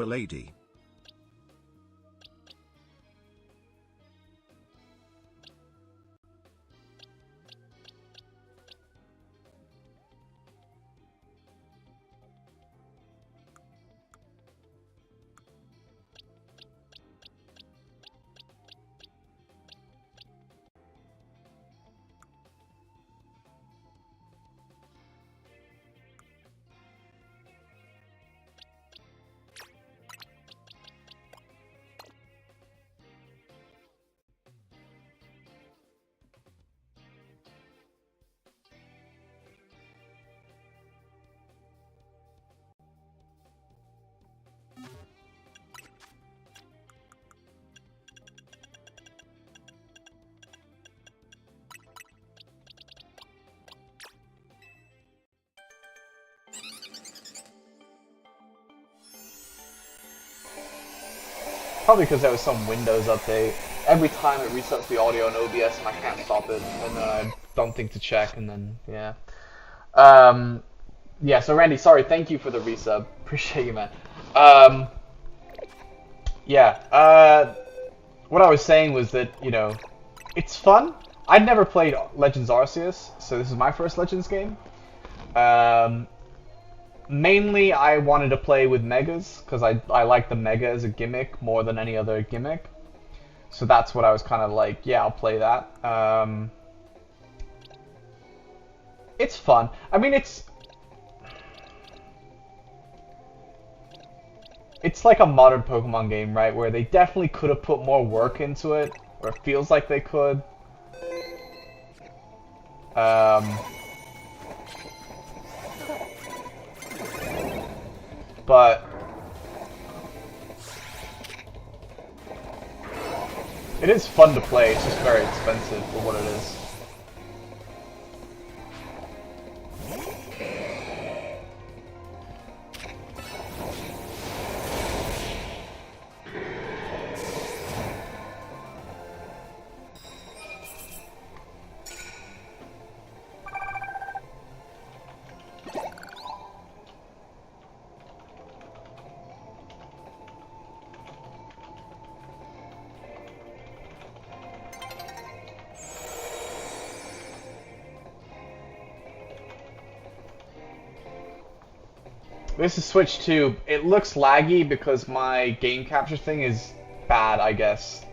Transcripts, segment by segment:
Milady. Probably because there was some Windows update. Every time it resets the audio in OBS and I can't stop it, and then I don't think to check, and then, yeah. Yeah, so Randy, sorry, thank you for the resub. Appreciate you, man. Yeah, what I was saying was that, you know, it's fun. I'd never played Legends Arceus, so this is my first Legends game. Mainly, I wanted to play with Megas, because I like the Mega as a gimmick more than any other gimmick. So that's what I was kind of like, yeah, I'll play that. It's fun. I mean, it's like a modern Pokemon game, right? Where they definitely could have put more work into it, or it feels like they could. But it is fun to play, it's just very expensive for what it is. This is Switch 2. It looks laggy because my game capture thing is bad, I guess.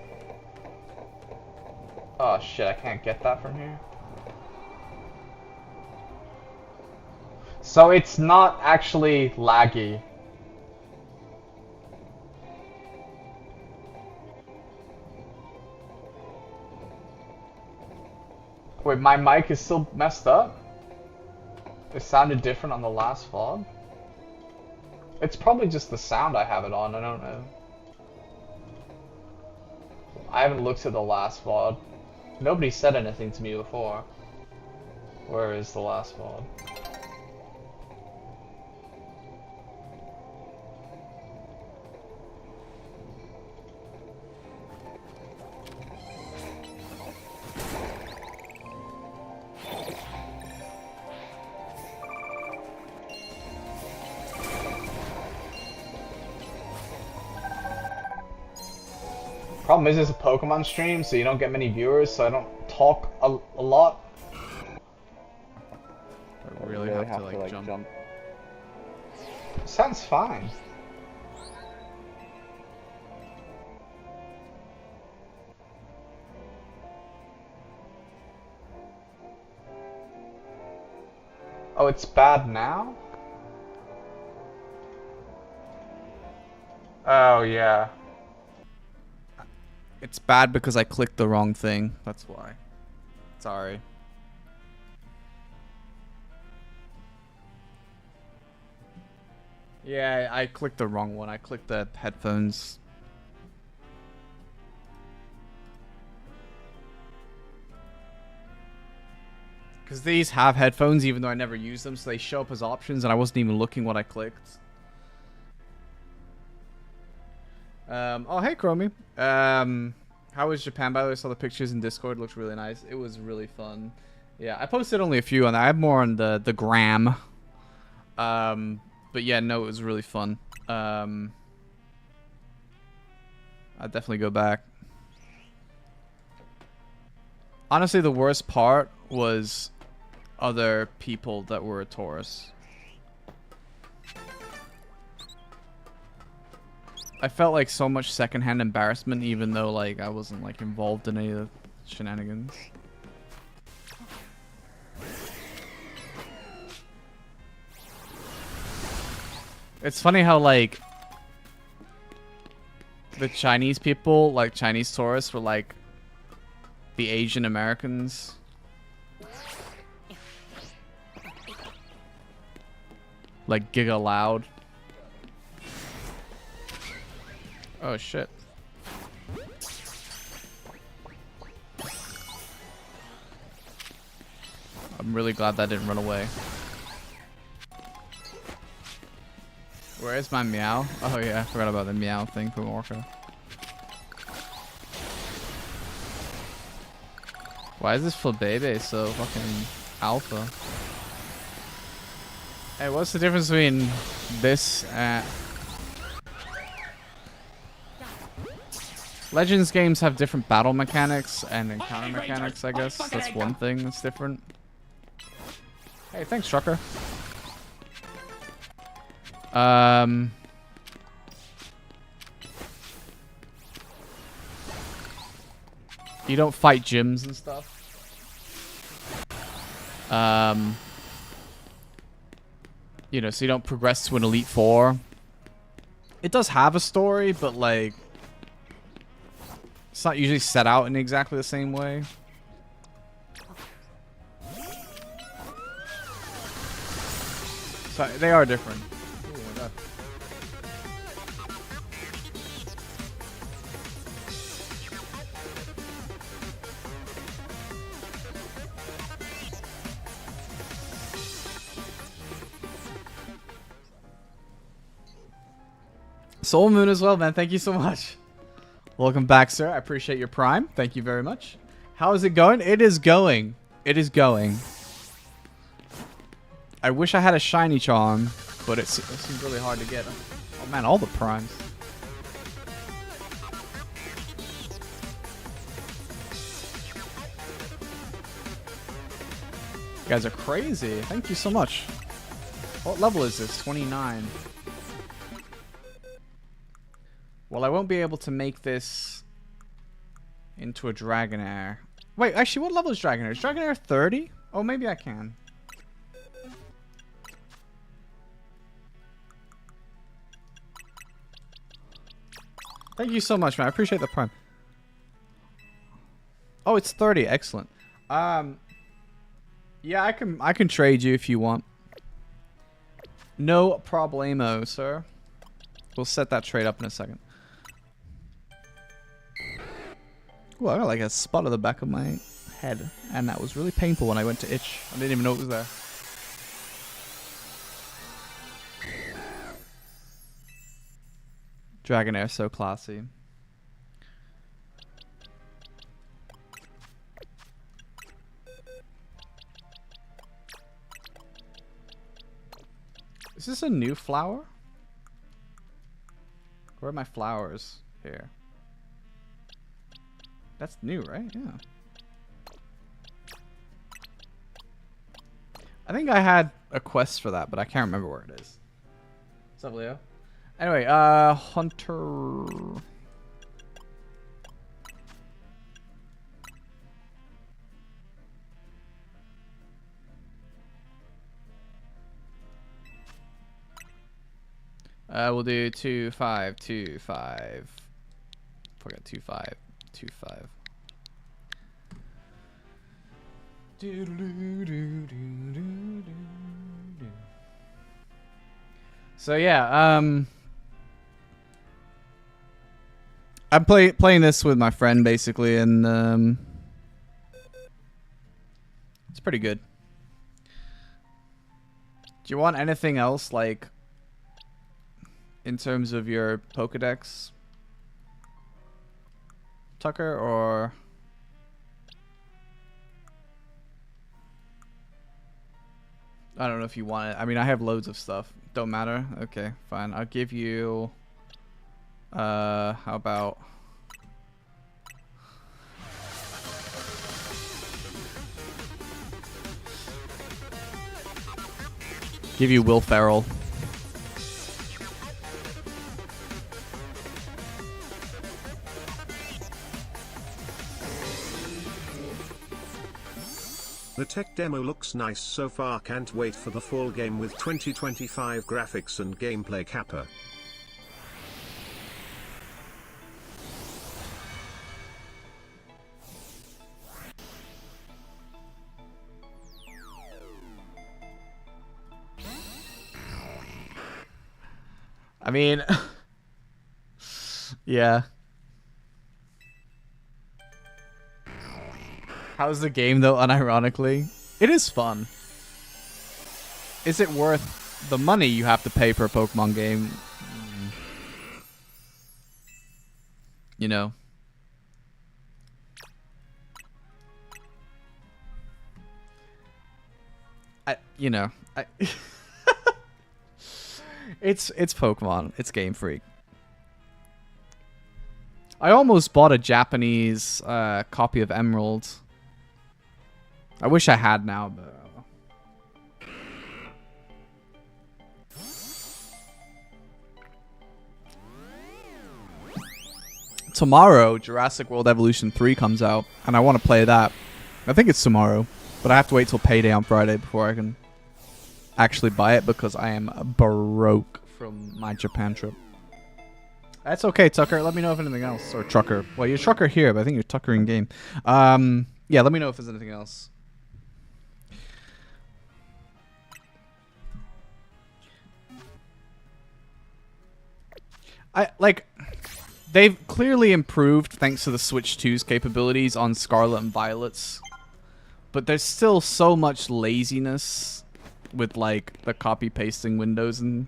Oh shit, I can't get that from here. So it's not actually laggy. Wait, my mic is still messed up? It sounded different on the last VOD? It's probably just the sound I have it on, I don't know. I haven't looked at the last VOD. Nobody said anything to me before. Where is the last VOD? Problem is, it's a Pokemon stream, so you don't get many viewers, so I don't talk a lot. I really have to like jump. Sounds fine. Oh, it's bad now? Oh, yeah. It's bad because I clicked the wrong thing. That's why. Sorry. Yeah, I clicked the wrong one. I clicked the headphones. Because these have headphones even though I never use them, so they show up as options and I wasn't even looking what I clicked. Oh, hey, Chromie. How was Japan, by the way? I saw the pictures in Discord. Looks really nice. It was really fun. Yeah, I posted only a few on that. I have more on the gram. But yeah, no, it was really fun. I'd definitely go back. Honestly, the worst part was other people that were a Taurus. I felt like so much secondhand embarrassment, even though like I wasn't like involved in any of the shenanigans. It's funny how like the Chinese people, like Chinese tourists, were like the Asian Americans. Like giga loud. Oh shit. I'm really glad that didn't run away. Where is my meow? Oh yeah, I forgot about the meow thing from Orca. Why is this Flabebe so fucking alpha? Hey, what's the difference between this and... Legends games have different battle mechanics and encounter mechanics, I guess. That's one thing that's different. Hey, thanks, Trucker. You don't fight gyms and stuff. You know, so you don't progress to an Elite Four. It does have a story, but like, it's not usually set out in exactly the same way. So they are different. Oh my god. Soul Moon as well, man. Thank you so much. Welcome back, sir. I appreciate your prime. Thank you very much. How is it going? It is going. It is going. I wish I had a shiny charm, but it seems really hard to get. Oh man, all the primes. You guys are crazy. Thank you so much. What level is this? 29. Well, I won't be able to make this into a Dragonair. Wait, actually, what level is Dragonair? Is Dragonair 30? Oh, maybe I can. Thank you so much, man. I appreciate the prime. Oh, it's 30. Excellent. Yeah, I can trade you if you want. No problemo, sir. We'll set that trade up in a second. Ooh, I got like a spot on the back of my head, and that was really painful when I went to itch. I didn't even know it was there. Dragonair, so classy. Is this a new flower? Where are my flowers? Here. That's new, right? Yeah. I think I had a quest for that, but I can't remember where it is. What's up, Leo? Anyway, Hunter... we'll do 2, 5, 2, 5. Forget 2, 5, 2, 5. So yeah, I'm playing this with my friend basically, and it's pretty good. Do you want anything else, like, in terms of your Pokedex, Tucker, or... I don't know if you want it. I mean, I have loads of stuff. Don't matter. Okay, fine. I'll give you... how about... Give you Will Ferrell. The tech demo looks nice so far, can't wait for the full game with 2025 graphics and gameplay Kappa. I mean, yeah. How's the game though, unironically? It is fun. Is it worth the money you have to pay for a Pokemon game? You know. It's Pokemon. It's Game Freak. I almost bought a Japanese copy of Emerald. I wish I had now, but... Tomorrow, Jurassic World Evolution 3 comes out, and I want to play that. I think it's tomorrow, but I have to wait till payday on Friday before I can actually buy it because I am broke from my Japan trip. That's okay, Tucker. Let me know if anything else. Or Trucker. Well, you're Trucker here, but I think you're Tucker in game. Yeah, let me know if there's anything else. They've clearly improved thanks to the Switch 2's capabilities on Scarlet and Violet's. But there's still so much laziness with, like, the copy-pasting windows and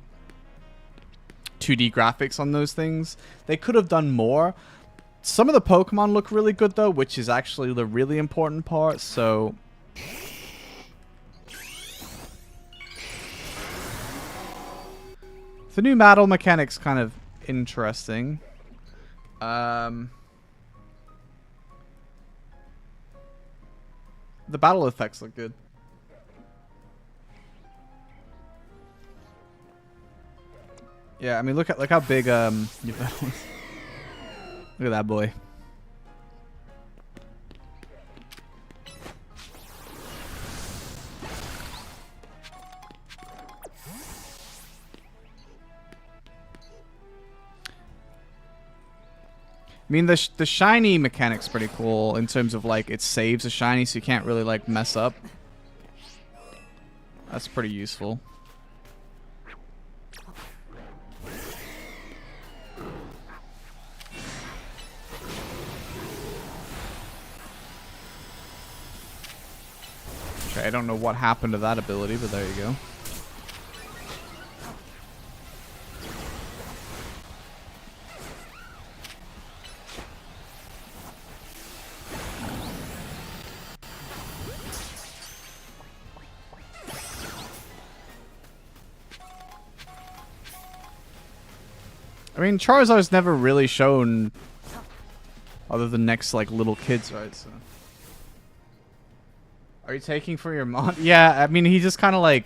2D graphics on those things. They could have done more. Some of the Pokemon look really good, though, which is actually the really important part, so... The new battle mechanic's kind of interesting. The battle effects look good. Yeah, I mean, look how big look at that boy. I mean, the shiny mechanic's pretty cool in terms of, like, it saves a shiny so you can't really, like, mess up. That's pretty useful. Okay, I don't know what happened to that ability, but there you go. I mean, Charizard's never really shown other than next, like, little kids, right? So, are you taking for your mom? Yeah, I mean, he just kind of, like...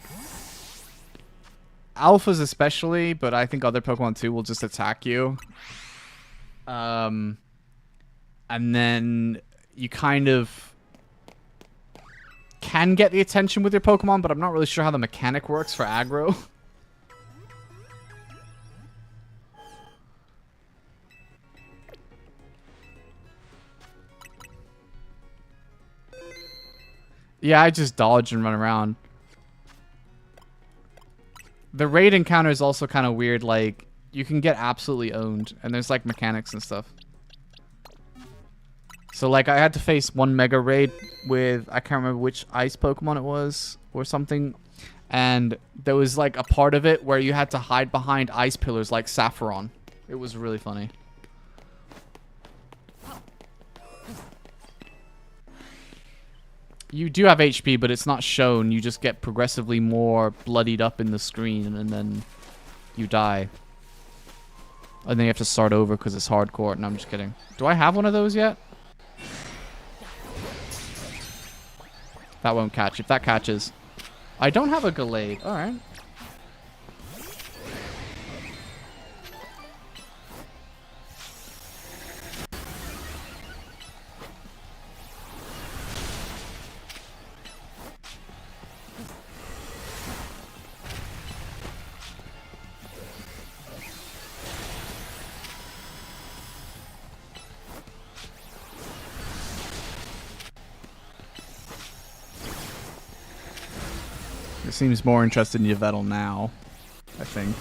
Alphas especially, but I think other Pokemon too will just attack you. And then you kind of can get the attention with your Pokemon, but I'm not really sure how the mechanic works for aggro. Yeah, I just dodge and run around. The raid encounter is also kind of weird. Like, you can get absolutely owned, and there's, like, mechanics and stuff. So, like, I had to face one Mega Raid with, I can't remember which ice Pokemon it was, or something. And there was, like, a part of it where you had to hide behind ice pillars like Saffron. It was really funny. You do have HP, but it's not shown. You just get progressively more bloodied up in the screen, and then you die. And then you have to start over because it's hardcore. No, I'm just kidding. Do I have one of those yet? That won't catch. If that catches... I don't have a Gallade. Alright. It seems more interested in Yveltal now, I think.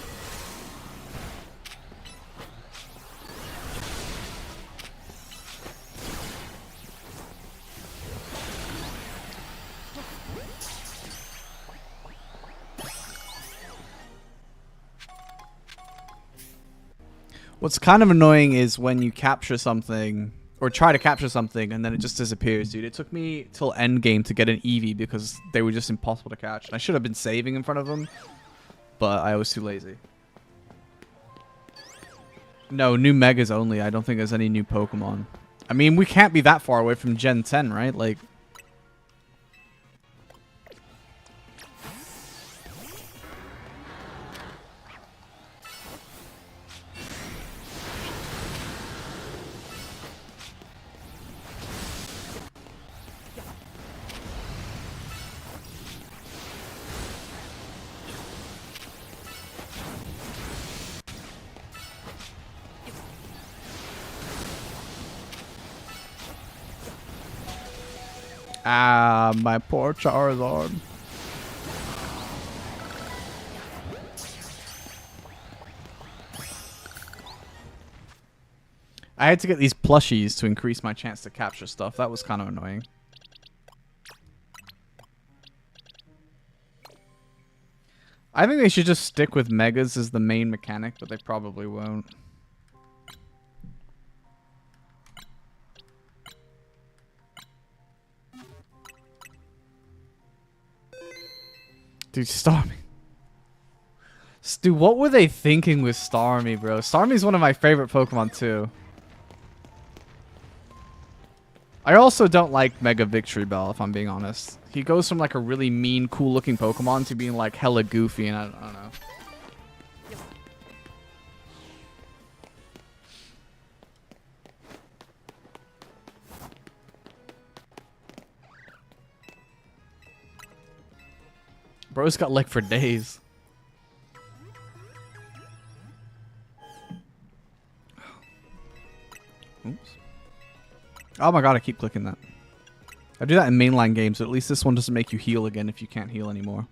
What's kind of annoying is when you capture something, or try to capture something, and then it just disappears, dude. It took me till endgame to get an Eevee because they were just impossible to catch. And I should have been saving in front of them, but I was too lazy. No, new Megas only. I don't think there's any new Pokemon. I mean, we can't be that far away from Gen 10, right? Like... Ah, my poor Charizard. I had to get these plushies to increase my chance to capture stuff. That was kind of annoying. I think they should just stick with Megas as the main mechanic, but they probably won't. Dude, Starmie. Dude, what were they thinking with Starmie, bro? Starmie's one of my favorite Pokemon, too. I also don't like Mega Victory Bell, if I'm being honest. He goes from, like, a really mean, cool-looking Pokemon to being, like, hella goofy, and I don't know. Bro's got leg for days. Oops. Oh my god, I keep clicking that. I do that in mainline games, but at least this one doesn't make you heal again if you can't heal anymore.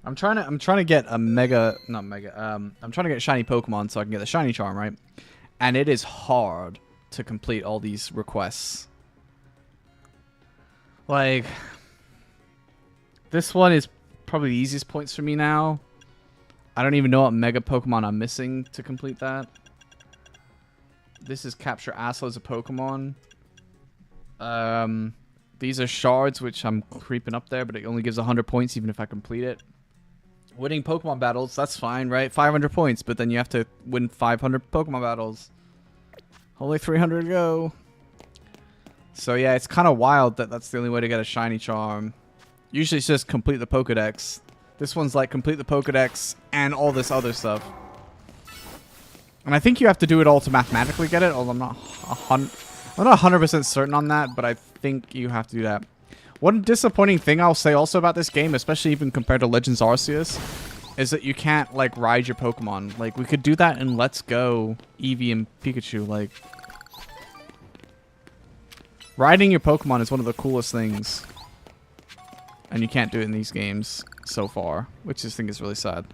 I'm trying to get a mega, not mega, I'm trying to get shiny Pokemon so I can get the shiny charm, right? And it is hard to complete all these requests. Like, this one is probably the easiest points for me now. I don't even know what mega Pokemon I'm missing to complete that. This is capture assloads of Pokemon. These are shards, which I'm creeping up there, but it only gives 100 points even if I complete it. Winning Pokemon battles, that's fine, right? 500 points, but then you have to win 500 Pokemon battles. Only 300 to go. So yeah, it's kind of wild that that's the only way to get a shiny charm. Usually it's just complete the Pokedex. This one's like complete the Pokedex and all this other stuff. And I think you have to do it all to mathematically get it, although I'm not 100% certain on that, but I think you have to do that. One disappointing thing I'll say also about this game, especially even compared to Legends Arceus, is that you can't, like, ride your Pokemon. Like, we could do that in Let's Go, Eevee and Pikachu. Like, riding your Pokemon is one of the coolest things. And you can't do it in these games so far, which I think is really sad.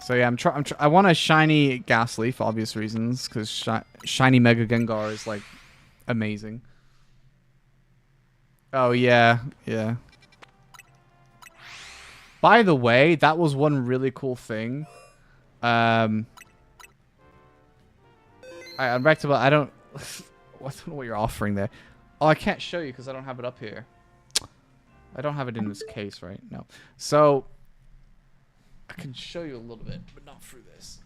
So yeah, I want a shiny Ghastly for obvious reasons, because shiny Mega Gengar is like amazing. Oh yeah, yeah. By the way, that was one really cool thing. Unbreakable. I don't. don't know what you're offering there. Oh, I can't show you because I don't have it up here. I don't have it in this case, right? No. So, I can show you a little bit, but not through this.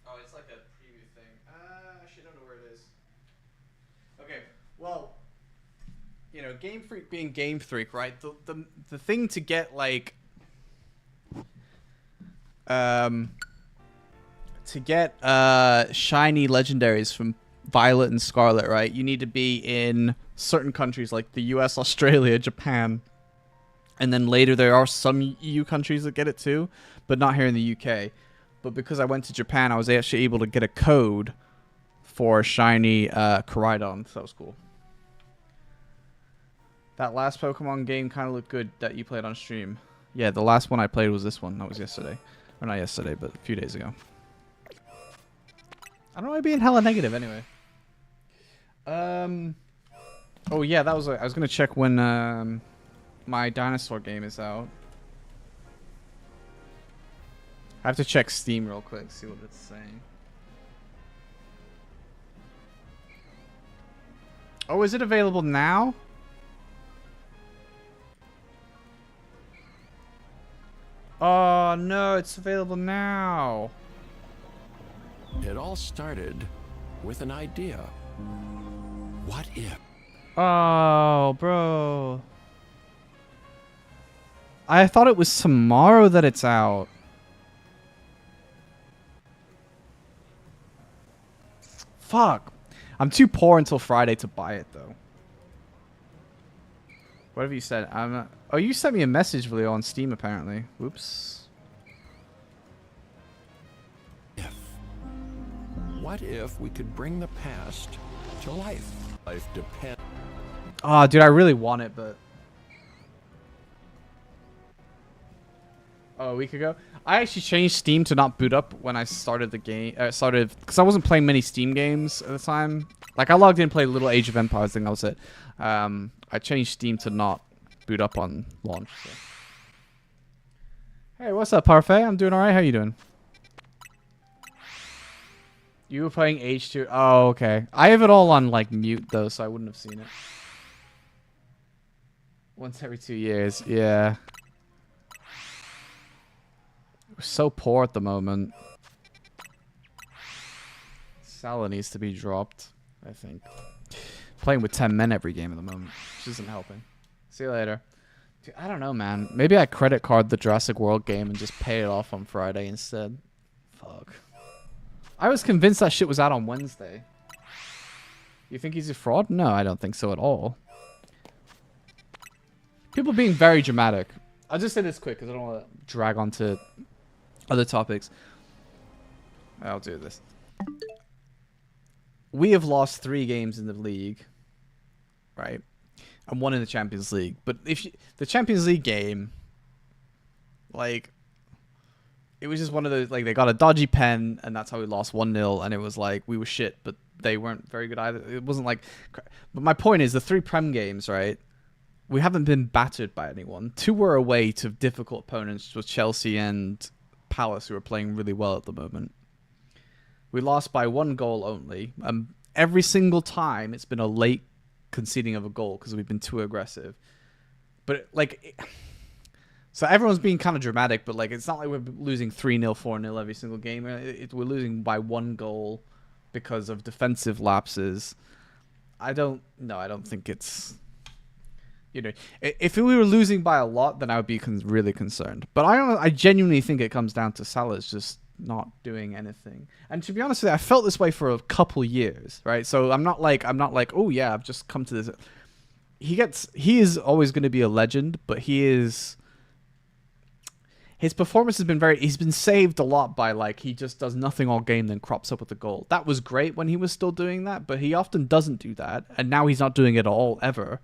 Oh, it's like a preview thing. Actually, I don't know where it is. Okay, well, you know, Game Freak being Game Freak, right? The thing to get, like, to get shiny legendaries from Violet and Scarlet, right? You need to be in certain countries like the US, Australia, Japan. And then later there are some EU countries that get it too, but not here in the UK. But because I went to Japan, I was actually able to get a code for shiny Koraidon, so that was cool. That last Pokemon game kind of looked good that you played on stream. Yeah, the last one I played was this one. That was yesterday. Or not yesterday, but a few days ago. I don't know why being hella negative anyway. Oh yeah, that was. I was gonna check when my dinosaur game is out. I have to check Steam real quick, see what it's saying. Oh, is it available now? Oh no, it's available now. It all started with an idea. What if? Oh, bro. I thought it was tomorrow that it's out. Fuck. I'm too poor until Friday to buy it, though. What have you said? Oh, you sent me a message, Leo, on Steam, apparently. Whoops. What if we could bring the past to life? Life depends. Oh, dude, I really want it, but... Oh, a week ago? I actually changed Steam to not boot up when I started the game. Because I wasn't playing many Steam games at the time. Like, I logged in, played a little Age of Empires thing, that was it. I changed Steam to not boot up on launch. So. Hey, what's up, Parfait? I'm doing alright. How you doing? You were playing H2. Oh, okay. I have it all on, like, mute, though, so I wouldn't have seen it. Once every 2 years. Yeah. We're so poor at the moment. Salah needs to be dropped, I think. Playing with 10 men every game at the moment, which isn't helping. See you later. Dude, I don't know, man. Maybe I credit card the Jurassic World game and just pay it off on Friday instead. Fuck. I was convinced that shit was out on Wednesday. You think he's a fraud? No, I don't think so at all. People being very dramatic. I'll just say this quick because I don't want to drag on to other topics. I'll do this. We have lost 3 games in the league, right? And 1 in the Champions League. But if the Champions League game, like, it was just one of those, like, they got a dodgy pen, and that's how we lost 1-0, and it was like, we were shit, but they weren't very good either. It wasn't like... But my point is, the 3 Prem games, right? We haven't been battered by anyone. 2 were away to difficult opponents, with Chelsea and Palace, who are playing really well at the moment. We lost by 1 goal only. Every single time, it's been a late conceding of a goal, because we've been too aggressive. But, like... So everyone's being kind of dramatic, but like it's not like we're losing 3-0, 4-0 every single game. We're losing by 1 goal because of defensive lapses. I don't think it's... You know, if we were losing by a lot, then I would be really concerned. But I genuinely think it comes down to Salah's just not doing anything. And to be honest with you, I felt this way for a couple years, right? So I'm not like, oh yeah, I've just come to this. He is always going to be a legend, but his performance has been he's been saved a lot by, like, he just does nothing all game, then crops up with a goal. That was great when he was still doing that, but he often doesn't do that, and now he's not doing it at all, ever,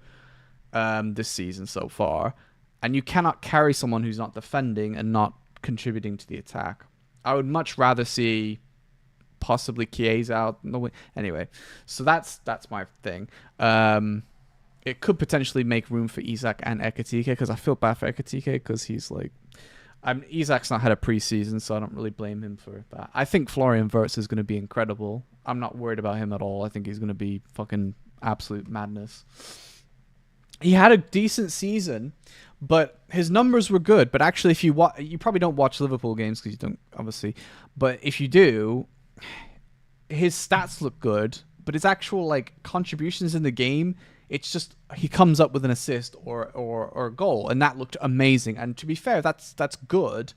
this season so far. And you cannot carry someone who's not defending and not contributing to the attack. I would much rather see possibly Chiesa out. Anyway, so that's my thing. It could potentially make room for Isak and Ekatike, because I feel bad for Ekatike, because he's like... Isak's not had a preseason, so I don't really blame him for that. I think Florian Wirtz is going to be incredible. I'm not worried about him at all. I think he's going to be fucking absolute madness. He had a decent season, but his numbers were good. But actually, if you you probably don't watch Liverpool games because you don't, obviously. But if you do, his stats look good. But his actual like contributions in the game, it's just he comes up with an assist or a goal, and that looked amazing. And to be fair, that's good.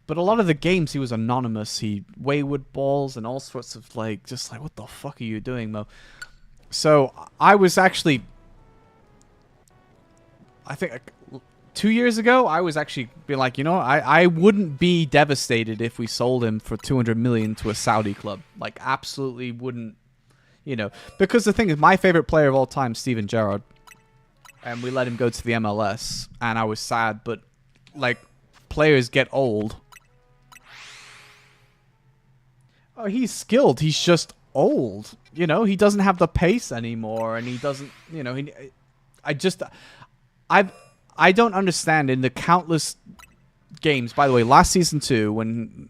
But a lot of the games he was anonymous. He wayward balls and all sorts of like just like what the fuck are you doing, Mo? So I was actually. I think 2 years ago, I was actually being like, you know, I wouldn't be devastated if we sold him for 200 million to a Saudi club. Like, absolutely wouldn't, you know. Because the thing is, my favorite player of all time, Steven Gerrard, and we let him go to the MLS, and I was sad, but, like, players get old. Oh, he's skilled. He's just old. You know, he doesn't have the pace anymore, and he doesn't, you know, I don't understand in the countless games. By the way, last season too, when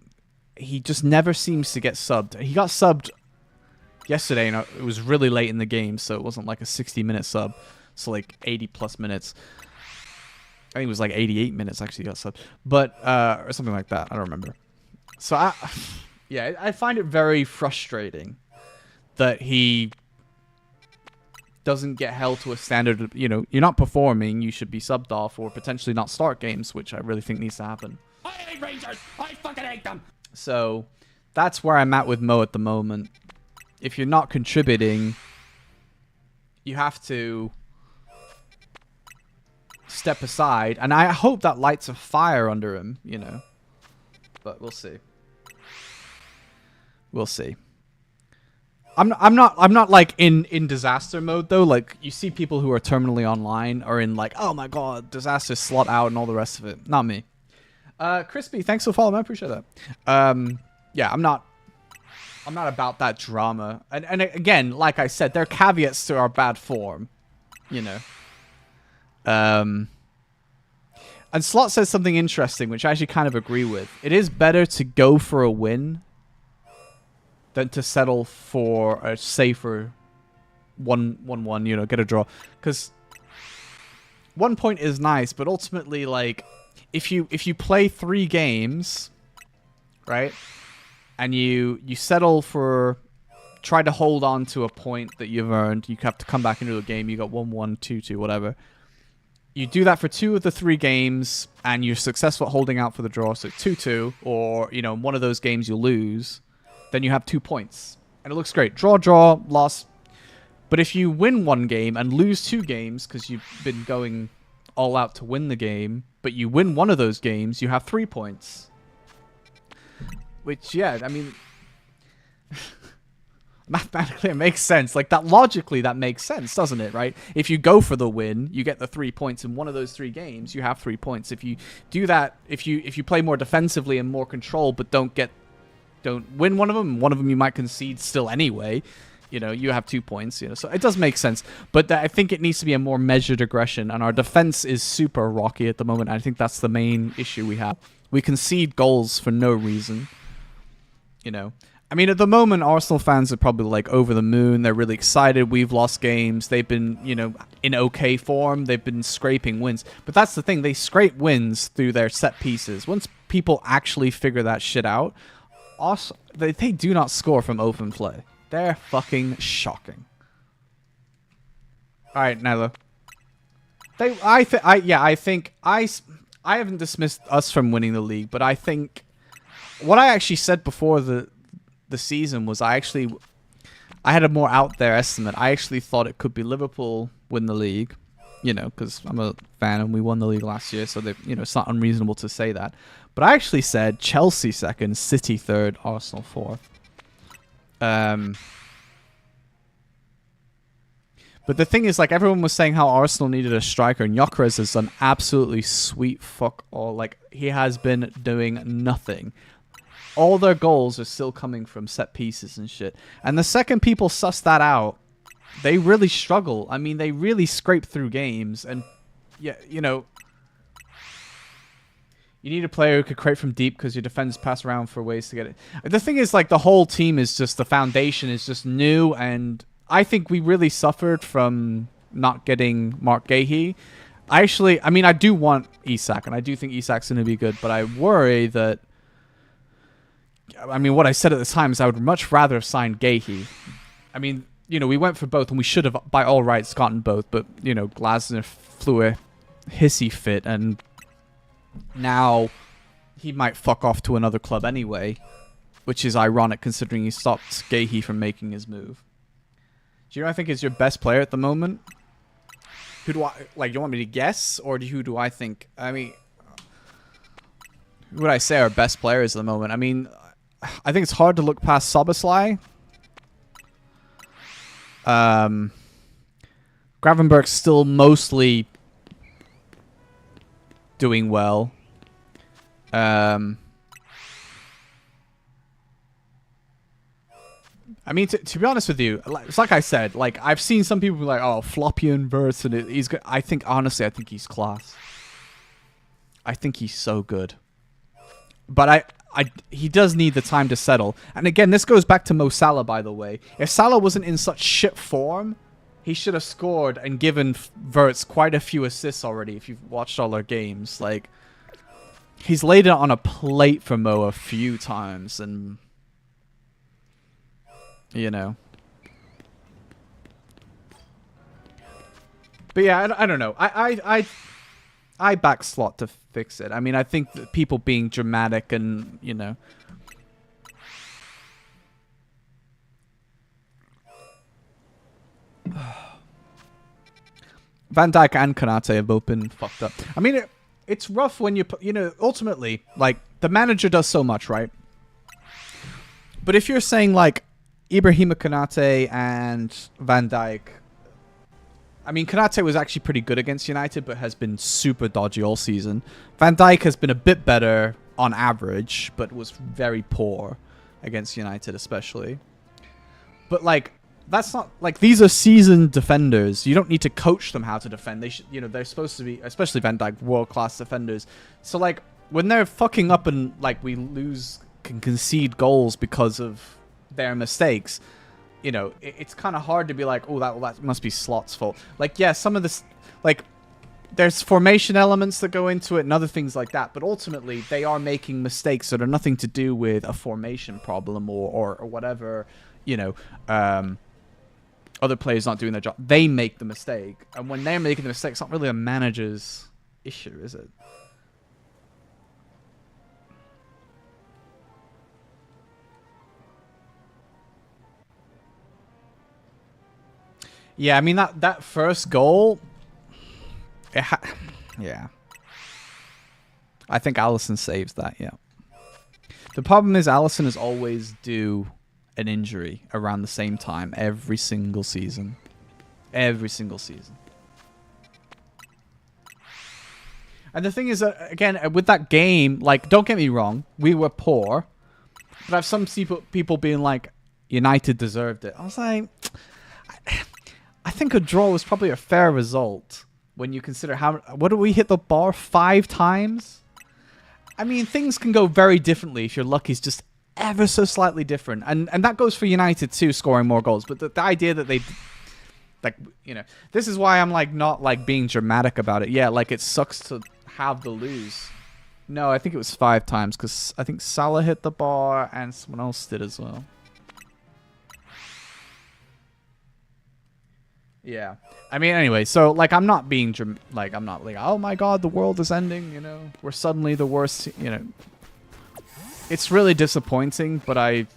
he just never seems to get subbed. He got subbed yesterday, and it was really late in the game, so it wasn't like a 60-minute sub. So like 80 plus minutes. I think it was like 88 minutes actually got subbed, but or something like that. I don't remember. So I find it very frustrating that he doesn't get held to a standard of, you know, you're not performing, you should be subbed off or potentially not start games, which I really think needs to happen. I hate Rangers! I fucking hate them! So that's where I'm at with Mo at the moment. If you're not contributing, you have to step aside, and I hope that lights a fire under him, you know. But we'll see. We'll see. I'm not like in disaster mode though. Like you see people who are terminally online are in like, oh my god, disaster, slot out and all the rest of it. Not me. Crispy, thanks for following. I appreciate that. Yeah, I'm not about that drama. And again, like I said, there are caveats to our bad form, you know. And Slot says something interesting, which I actually kind of agree with. It is better to go for a win than to settle for a safer 1-1, you know, get a draw. Because 1 point is nice, but ultimately, like, if you play 3 games, right, and you settle for, try to hold on to a point that you've earned, you have to come back into a game, you got 1-1, 2-2, whatever. You do that for 2 of the 3 games, and you're successful at holding out for the draw, so 2-2, or, you know, one of those games you lose, then you have 2 points. And it looks great. Draw, loss. But if you win 1 game and lose 2 games, because you've been going all out to win the game, but you win 1 of those games, you have 3 points. Which, yeah, I mean, mathematically it makes sense. Like, that logically, that makes sense, doesn't it, right? If you go for the win, you get the 3 points in one of those 3 games, you have 3 points. If you do that, if you play more defensively and more control, but don't win one of them you might concede still anyway, you know, you have 2 points, you know, so it does make sense. But I think it needs to be a more measured aggression, and our defense is super rocky at the moment. I think that's the main issue we have. We concede goals for no reason, you know. I mean, at the moment, Arsenal fans are probably like over the moon. They're really excited. We've lost games. They've been, you know, in okay form. They've been scraping wins. But that's the thing. They scrape wins through their set pieces. Once people actually figure that shit out, also, they do not score from open play. They're fucking shocking. All right, Nyla. I think I haven't dismissed us from winning the league, but I think what I actually said before the season was I had a more out there estimate. I actually thought it could be Liverpool win the league, you know, because I'm a fan and we won the league last year, so you know, it's not unreasonable to say that. But I actually said Chelsea second, City third, Arsenal fourth. But the thing is, like, everyone was saying how Arsenal needed a striker, and Gyökeres has done absolutely sweet fuck all. Like, he has been doing nothing. All their goals are still coming from set pieces and shit. And the second people suss that out, they really struggle. I mean, they really scrape through games, and yeah, you know, You need a player who could create from deep because your defenders pass around for ways to get it. The thing is, like, the whole team is just, the foundation is just new, and I think we really suffered from not getting Mark Gahey. I mean, I do want Isak, and I do think Isak's going to be good, but I worry that, I mean, what I said at the time is I would much rather have signed Gahey. I mean, you know, we went for both, and we should have, by all rights, gotten both, but, you know, Glasner flew a hissy fit, and now he might fuck off to another club anyway, which is ironic considering he stopped Gahey from making his move. Do you know who I think is your best player at the moment? Who do I, like, do you want me to guess, or who do I think? I mean, who would I say our best players at the moment? I mean, I think it's hard to look past Szoboszlai. Gravenberg's still mostly doing well. I mean, to be honest with you, it's like I said, like, I've seen some people be like, oh, floppy inverts, and he's good. I think, honestly, I think he's class. I think he's so good. But he does need the time to settle. And again, this goes back to Mo Salah, by the way. If Salah wasn't in such shit form, he should have scored and given Wirtz quite a few assists already, if you've watched all our games. Like, he's laid it on a plate for Mo a few times, and you know. But yeah, I don't know. I back Slot to fix it. I mean, I think that people being dramatic and, you know. Van Dijk and Konate have both been fucked up. I mean, it's rough when you know, ultimately, like, the manager does so much, right? But if you're saying, like, Ibrahima Konate and Van Dijk, I mean, Konate was actually pretty good against United, but has been super dodgy all season. Van Dijk has been a bit better on average, but was very poor against United, especially. But, like, that's not, like, these are seasoned defenders. You don't need to coach them how to defend. They should, you know, they're supposed to be, especially Van Dijk, world-class defenders. So, like, when they're fucking up and, like, we can concede goals because of their mistakes, you know, it's kind of hard to be like, oh, that must be Slot's fault. Like, yeah, some of this, like, there's formation elements that go into it and other things like that, but ultimately they are making mistakes that are nothing to do with a formation problem or whatever, you know, other players not doing their job. They make the mistake, and when they're making the mistake, it's not really a manager's issue, is it? Yeah, I mean, that first goal, yeah. I think Alisson saves that, yeah. The problem is Alisson is always due an injury around the same time every single season. Every single season. And the thing is, again, with that game, like, don't get me wrong, we were poor. But I have some people being like, United deserved it. I was like, I think a draw was probably a fair result when you consider what did we hit the bar 5 times? I mean, things can go very differently if your luck is just ever so slightly different. And that goes for United too, scoring more goals. But the idea that they, like, you know, this is why I'm, like, not, like, being dramatic about it. Yeah, like, it sucks to have the lose. No, I think it was 5 times because I think Salah hit the bar and someone else did as well. Yeah. I mean, anyway, so, like, I'm not being, like, I'm not like, oh my god, the world is ending, you know, we're suddenly the worst, you know. It's really disappointing, but I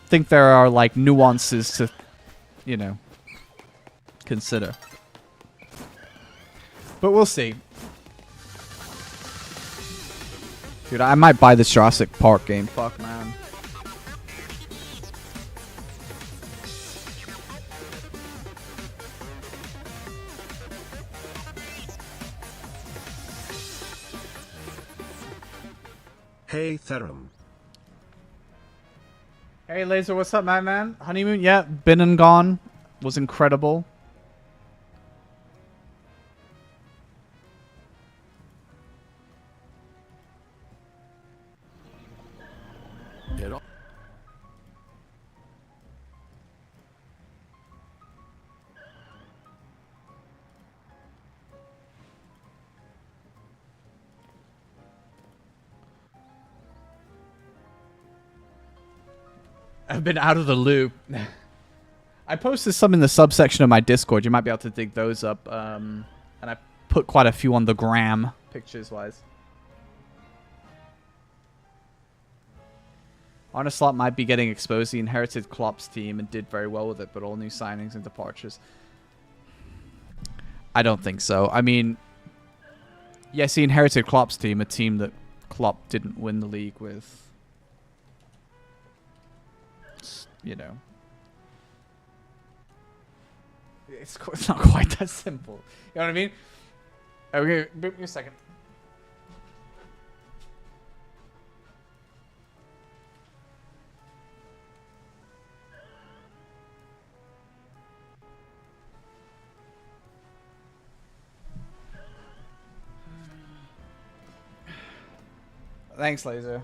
think there are, like, nuances to, you know, consider. But we'll see. Dude, I might buy this Jurassic Park game. Fuck, man. Hey Therum. Hey Laser, what's up, man? Honeymoon, yeah, been and gone. Was incredible. I've been out of the loop. I posted some in the subsection of my Discord. You might be able to dig those up. And I put quite a few on the gram, pictures-wise. Arneslot might be getting exposed. He inherited Klopp's team and did very well with it, but all new signings and departures. I don't think so. I mean, yes, he inherited Klopp's team, a team that Klopp didn't win the league with. You know. It's not quite that simple. You know what I mean? Okay, give me a second. Thanks, Laser.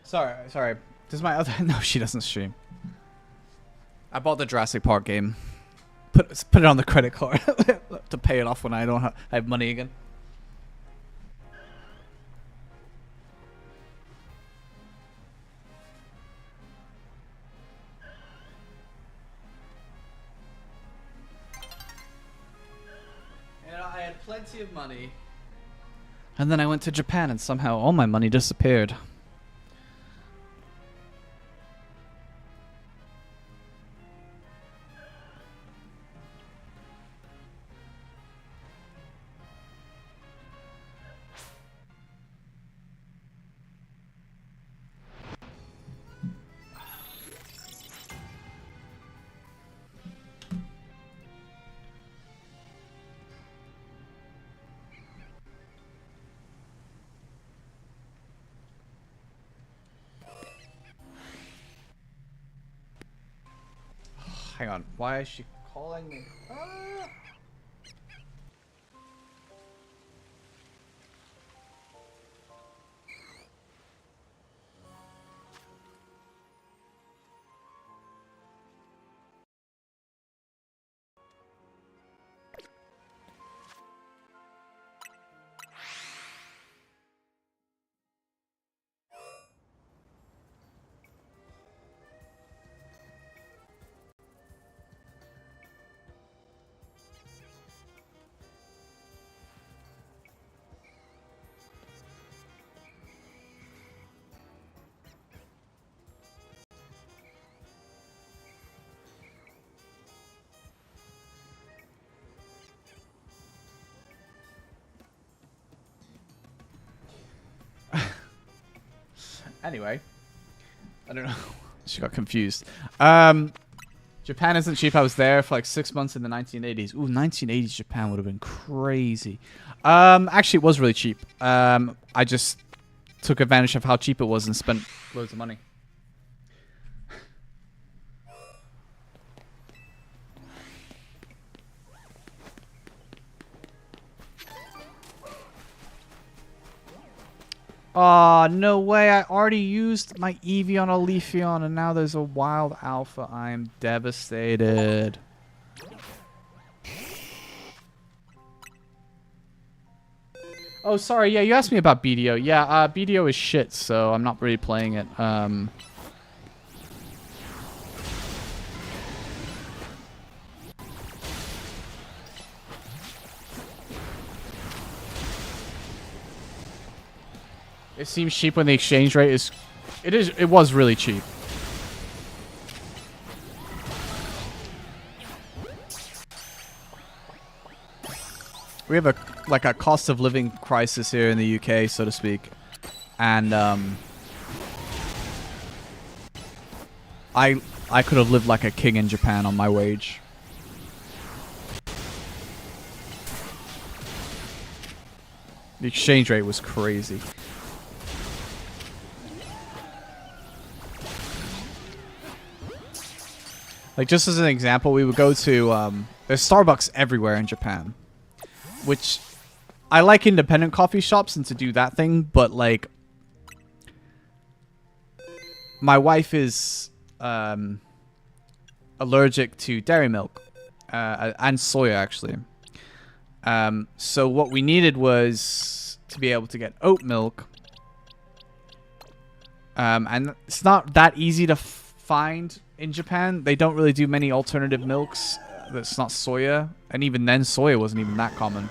Sorry. Does my other... No, she doesn't stream. I bought the Jurassic Park game. Put it on the credit card to pay it off when I don't have money again. You know, I had plenty of money. And then I went to Japan and somehow all my money disappeared. Hang on, why is she calling me? Ah! Anyway, I don't know. She got confused. Japan isn't cheap. I was there for like 6 months in the 1980s. Ooh, 1980s Japan would have been crazy. Actually, it was really cheap. I just took advantage of how cheap it was and spent loads of money. Aw, no way. I already used my Eevee on a Leafeon, and now there's a wild alpha. I am devastated. Oh, sorry. Yeah, you asked me about BDO. Yeah, BDO is shit, so I'm not really playing it. It seems cheap when the exchange rate is... It was really cheap. We have a cost of living crisis here in the UK, so to speak. And I could have lived like a king in Japan on my wage. The exchange rate was crazy. Like, just as an example, we would go to there's Starbucks everywhere in Japan. Which, I like independent coffee shops and to do that thing, but like, my wife is allergic to dairy milk and soya, actually. So what we needed was to be able to get oat milk, and it's not that easy to find in Japan. They don't really do many alternative milks that's not soya, and even then soya wasn't even that common.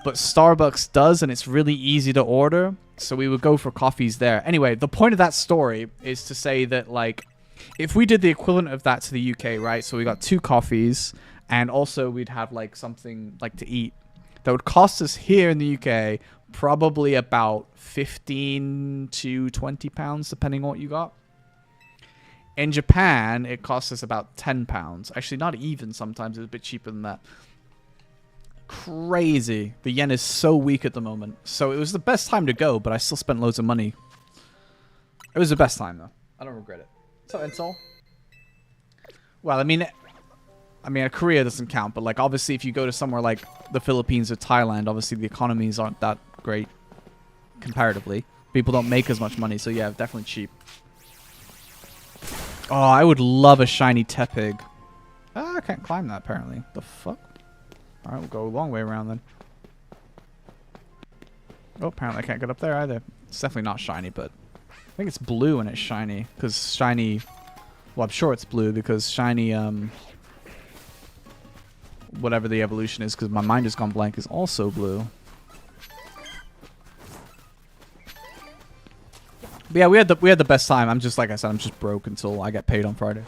But Starbucks does, and it's really easy to order, so we would go for coffees there. Anyway, the point of that story is to say that, like, if we did the equivalent of that to the UK, right, so we got 2 coffees, and also we'd have like something like to eat, that would cost us here in the UK probably about 15 to 20 pounds, depending on what you got. In Japan, it costs us about 10 pounds. Actually, not even sometimes. It's a bit cheaper than that. Crazy. The yen is so weak at the moment. So it was the best time to go, but I still spent loads of money. It was the best time, though. I don't regret it. So, Insol? Well, I mean, Korea doesn't count, but, like, obviously, if you go to somewhere like the Philippines or Thailand, obviously the economies aren't that great comparatively. People don't make as much money, so yeah, definitely cheap. Oh, I would love a shiny Tepig. Ah, I can't climb that, apparently. The fuck? Alright, we'll go a long way around, then. Oh, apparently I can't get up there, either. It's definitely not shiny, but... I think it's blue and it's shiny. Because shiny... Well, I'm sure it's blue, because shiny, whatever the evolution is, because my mind has gone blank, is also blue. But yeah, we had the best time. I'm just, like I said, I'm just broke until I get paid on Friday.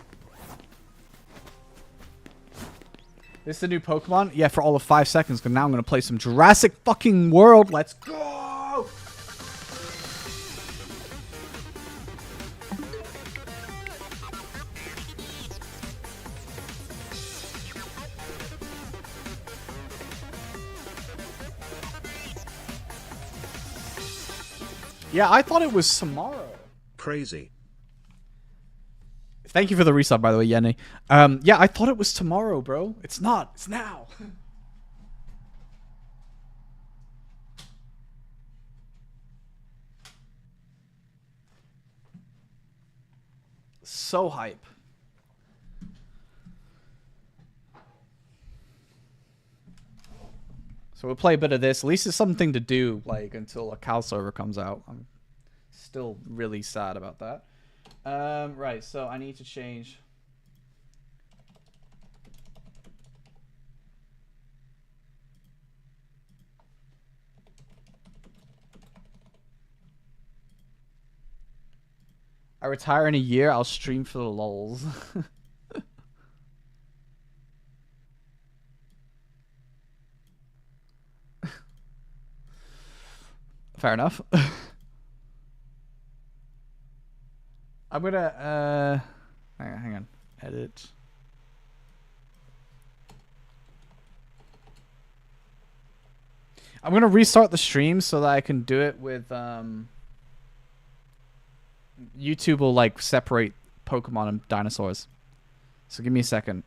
This is the new Pokemon? Yeah, for all of 5 seconds, because now I'm going to play some Jurassic fucking World. Let's go! Yeah, I thought it was tomorrow. Crazy. Thank you for the resub, by the way, Yenny. Yeah, I thought it was tomorrow, bro. It's not. It's now. So hype. So we'll play a bit of this. At least it's something to do, like, until a Cal server comes out. I'm still really sad about that. Right, so I need to change. I retire in a year, I'll stream for the lols. Fair enough. I'm gonna, hang on. Edit. I'm gonna restart the stream so that I can do it with, YouTube will, like, separate Pokemon and dinosaurs. So give me a second.